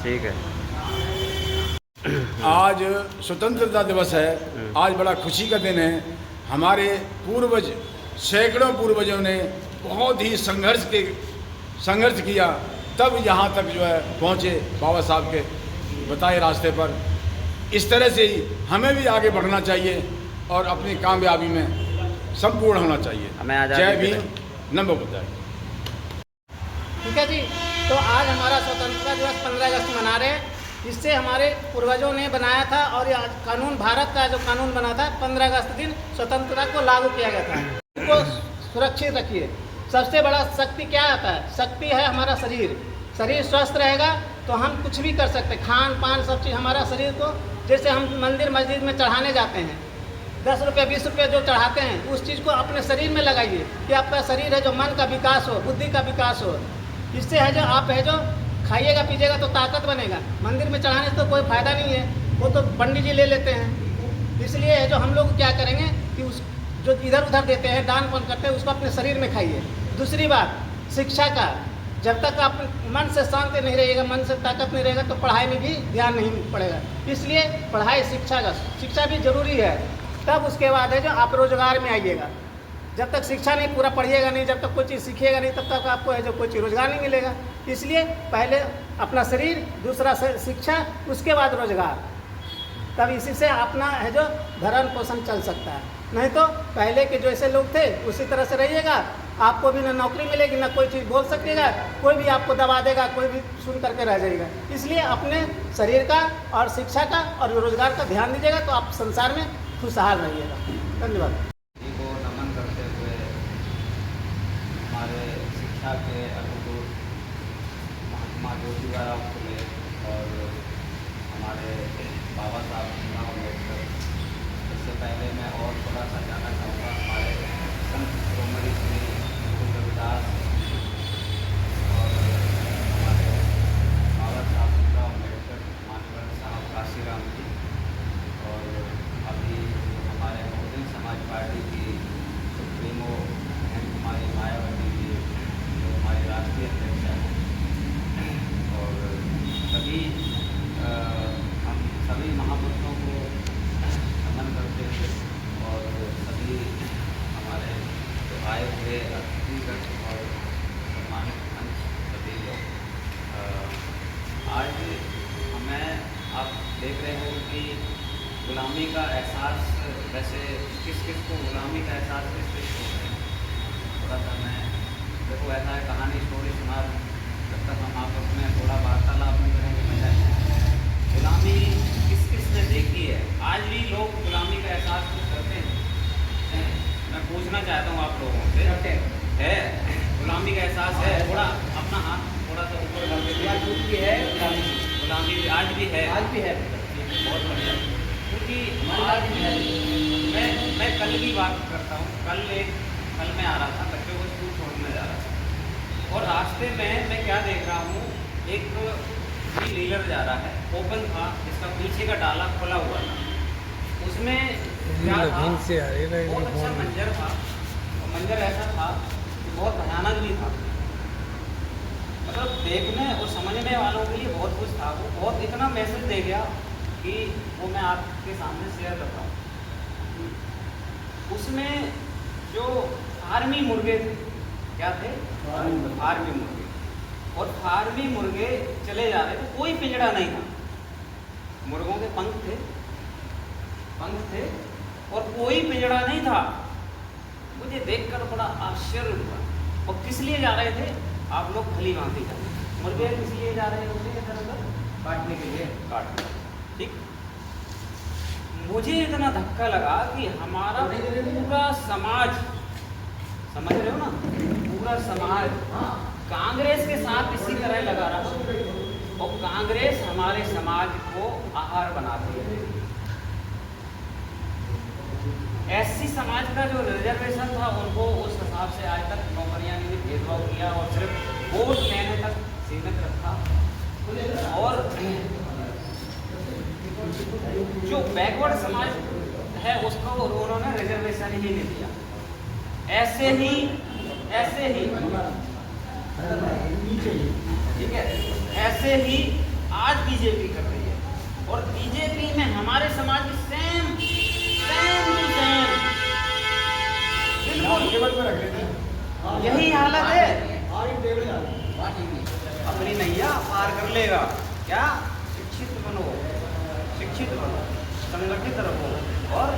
ठीक है। आज स्वतंत्रता दिवस है। आज बड़ा खुशी का दिन है। हमारे पूर्वज, सैकड़ों पूर्वजों ने बहुत ही संघर्ष किया, तब यहाँ तक जो है पहुँचे बाबा साहब के बताए रास्ते पर। इस तरह से ही हमें भी आगे बढ़ना चाहिए और अपनी कामयाबी में संपूर्ण होना चाहिए। हमें आज़ादी जय दिलाएं। भीम, नमो बुद्धाय। ठीक है जी। तो आज हमारा स्वतंत्रता दिवस 15 अगस्त मना रहे हैं। इससे हमारे पूर्वजों ने बनाया था और ये कानून, भारत का जो कानून बना था 15 अगस्त दिन स्वतंत्रता को लागू किया गया था। इसको सुरक्षित रखिए। सबसे बड़ा शक्ति क्या आता है? शक्ति है हमारा शरीर। शरीर स्वस्थ रहेगा तो हम कुछ भी कर सकते हैं। खान पान सब चीज़ हमारा शरीर को, जैसे हम मंदिर मस्जिद में चढ़ाने जाते हैं, 10 रुपये 20 रुपये जो चढ़ाते हैं, उस चीज़ को अपने शरीर में लगाइए कि आपका शरीर है जो मन का विकास हो, बुद्धि का विकास हो। इससे है जो आप है जो खाइएगा पीजिएगा तो ताकत बनेगा। मंदिर में चढ़ाने से तो कोई फ़ायदा नहीं है, वो तो पंडित जी ले लेते हैं। इसलिए है जो हम लोग क्या करेंगे कि उस जो इधर उधर देते हैं, दान पुण्य करते हैं, उसको अपने शरीर में खाइए। दूसरी बात, शिक्षा का, जब तक आप मन से शांति नहीं रहिएगा, मन से ताकत नहीं रहेगा, तो पढ़ाई में भी ध्यान नहीं पड़ेगा। इसलिए पढ़ाई, शिक्षा भी जरूरी है। तब उसके बाद है जो आप रोजगार में आइएगा। जब तक शिक्षा नहीं पूरा पढ़िएगा नहीं, जब तक कोई चीज़ सीखिएगा नहीं, तब तक आपको है जो कोई चीज़ रोजगार नहीं मिलेगा। इसलिए पहले अपना शरीर, दूसरा शिक्षा, उसके बाद रोजगार। तब इसी से अपना है जो भरण पोषण चल सकता है। नहीं तो पहले के जो ऐसे लोग थे उसी तरह से रहिएगा, आपको भी ना नौकरी मिलेगी, ना कोई चीज़ बोल सकेगा, कोई भी आपको दबा देगा, कोई भी सुन करके रह जाएगा। इसलिए अपने शरीर का और शिक्षा का और रोजगार का ध्यान दीजिएगा तो आप संसार में खुशहाल रहिएगा। धन्यवाद। को नमन करते हुए हमारे शिक्षा के अग्रदूत महात्मा ज्योतिबा फुले और हमारे बाबा साहब भीमराव अम्बेडकर। इससे पहले मैं और थोड़ा सा जानना चाहूँगा हमारे संत शिरोमणि श्री गुरु रविदास और हमारे बाबा साहब भीमराव अम्बेडकर, माननीय साहब काशीराम जी, और अभी हमारे बहुजन समाज पार्टी की सुप्रीमो बहन कुमारी मायावती जी जो हमारी राष्ट्रीय अध्यक्ष हैं, और सभी हम सभी महापुरुषों को नमन करते हैं और सभी हमारे जो आए हुए अतिथिगण और सम्मानित मंच सभी लोग। आज हमें आप देख रहे हो कि गुलामी का एहसास, वैसे किस किस को गुलामी का एहसास किस किस को है, थोड़ा सा मैं देखो ऐसा है, कहानी स्टोरी सुना जब तक हम आपस में थोड़ा वार्तालाप नहीं करेंगे मजा है। गुलामी किस किस ने देखी है? आज भी लोग गुलामी का एहसास कुछ करते हैं? मैं पूछना चाहता हूँ आप लोगों से, है गुलामी का एहसास है? थोड़ा अपना हाथ थोड़ा सा ऊपर करके है। गुलामी भी आज भी है, आज भी है। बहुत बढ़िया। क्योंकि मैं कल की बात करता हूँ। कल मैं आ रहा था, बच्चों को स्कूल छोड़ने जा रहा था, और रास्ते में मैं क्या देख रहा हूँ, एक व्हीलर जा रहा है, ओपन था, जिसका पीछे का डाला खुला हुआ था। उसमें क्या था, बहुत अच्छा मंजर था, और मंजर ऐसा था कि बहुत भयानक भी था। मतलब देखने और समझने वालों के लिए बहुत कुछ था। वो बहुत इतना मैसेज दे गया कि वो मैं आपके सामने शेयर करता हूँ। उसमें जो फार्मी मुर्गे थे, क्या थे? फार्मी मुर्गे। और फार्मी मुर्गे चले जा रहे थे, कोई पिंजड़ा नहीं था, मुर्गों के पंख थे और कोई पिंजड़ा नहीं था। मुझे देखकर बड़ा आश्चर्य हुआ। और किस लिए जा रहे थे? आप लोग भली भांति जाते, मुर्गे किस लिए जा रहे होते हैं? इधर उधर काटने के लिए, काटने। ठीक। मुझे इतना धक्का लगा कि हमारा पूरा समाज, समझ रहे हो ना, पूरा समाज कांग्रेस के साथ इसी तरह लगा रहा, और कांग्रेस हमारे समाज को आहार बनाती है। एससी समाज का जो रिजर्वेशन था उनको उस हिसाब से आज तक नौकरियां नहीं, भेदभाव किया और सिर्फ वोट लेने तक सीमित रखा। और जो बैकवर्ड समाज है उसको उन्होंने रिजर्वेशन ही नहीं दिया। ऐसे ही ठीक है, ऐसे ही आज बीजेपी कर रही है। और बीजेपी में हमारे समाज की सेम बिल्कुल यही हालत है। अपनी नैया पार कर लेगा। क्या? शिक्षित बनो, संगठित रहो और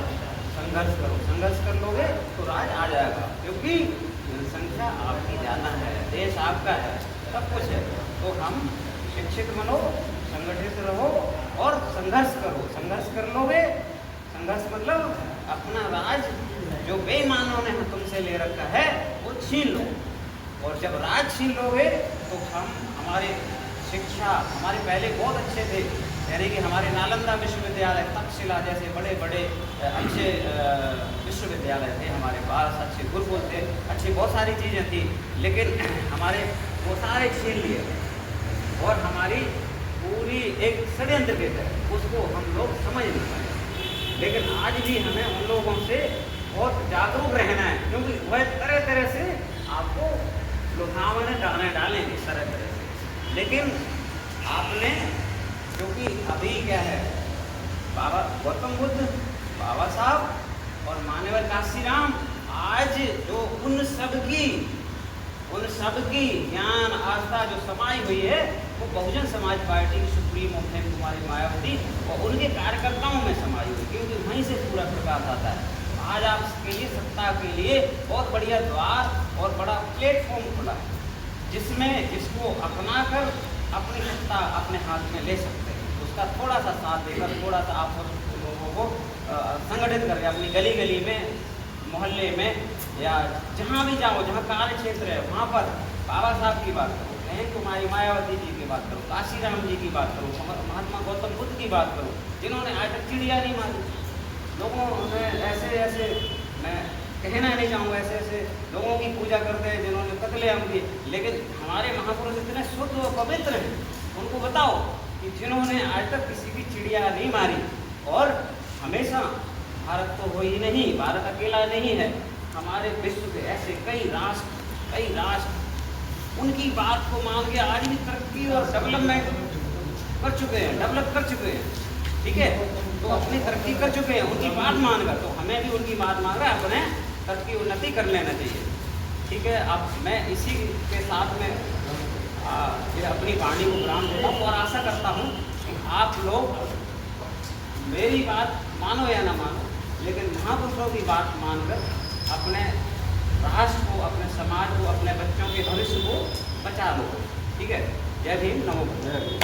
संघर्ष करो। संघर्ष कर लोगे तो राज आ जाएगा, क्योंकि जनसंख्या आपकी ज़्यादा है, देश आपका है, सब कुछ है। तो हम शिक्षित बनो, संगठित रहो और संघर्ष करो। संघर्ष कर लोगे, संघर्ष मतलब अपना राज जो बेईमानों ने तुमसे ले रखा है वो छीन लो। और जब राज छीन लोगे तो हमारे शिक्षा हमारे पहले बहुत अच्छे थे, यानी कि हमारे नालंदा विश्वविद्यालय, तक्षशिला जैसे बड़े बड़े अच्छे विश्वविद्यालय थे हमारे पास, अच्छे गुरुकुल थे, अच्छी बहुत सारी चीज़ें थी। लेकिन हमारे वो सारे छीन लिए और हमारी पूरी एक षड्यंत्र के तहत उसको हम लोग समझ नहीं पाए। लेकिन आज भी हमें उन लोगों से बहुत जागरूक रहना है, क्योंकि वह तरह तरह से आपको लुभावने डालेंगे तरह तरह से। लेकिन आपने, क्योंकि अभी क्या है, बाबा गौतम बुद्ध, बाबा साहब और मान्यवर काशीराम आज जो उन सब की ज्ञान आस्था जो समाई हुई है वो बहुजन समाज पार्टी की सुप्रीमो प्रेम कुमारी मायावती और उनके कार्यकर्ताओं में समाई हुई, क्योंकि वहीं से पूरा प्रकाश आता है। आज आपके लिए सत्ता के लिए बहुत बढ़िया द्वार और बड़ा प्लेटफॉर्म खुला है, जिसमें इसको अपनाकर अपनी सत्ता अपने हाथ में ले सकते हैं। उसका थोड़ा सा साथ देकर, थोड़ा सा आप लोगों को संगठित करके अपनी गली गली में, मोहल्ले में या जहाँ भी जाओ, जहाँ कार्य क्षेत्र है वहाँ पर बाबा साहब की बात करो, बहन कुमारी मायावती जी की बात करो, काशीराम जी की बात करो, महात्मा गौतम बुद्ध की बात करो, जिन्होंने आज तक चिड़िया नहीं मारी। लोगों ने ऐसे मैं कहना नहीं चाहूँगा, ऐसे लोगों की पूजा करते हैं जिन्होंने कत्लेआम किए। लेकिन हमारे महापुरुष इतने शुद्ध और पवित्र हैं, उनको बताओ कि जिन्होंने आज तक किसी की चिड़िया नहीं मारी। और हमेशा भारत तो हो ही नहीं, भारत अकेला नहीं है, हमारे विश्व के ऐसे कई राष्ट्र उनकी बात को मान के आज भी तरक्की और डेवलप कर चुके हैं। ठीक है, तो अपनी तरक्की कर चुके हैं, उनकी बात मानकर, तो हमें भी उनकी बात मानकर अपने तरक्की उन्नति कर लेना चाहिए। ठीक है, अब मैं इसी के साथ में अपनी वाणी को विराम देता हूँ और आशा करता हूँ कि आप लोग मेरी बात मानो या ना मानो, लेकिन महापुरुषों की बात मानकर अपने राष्ट्र को, अपने समाज को, अपने बच्चों के भविष्य को बचा लो। ठीक है, जय भीम, नमो बुद्धाय।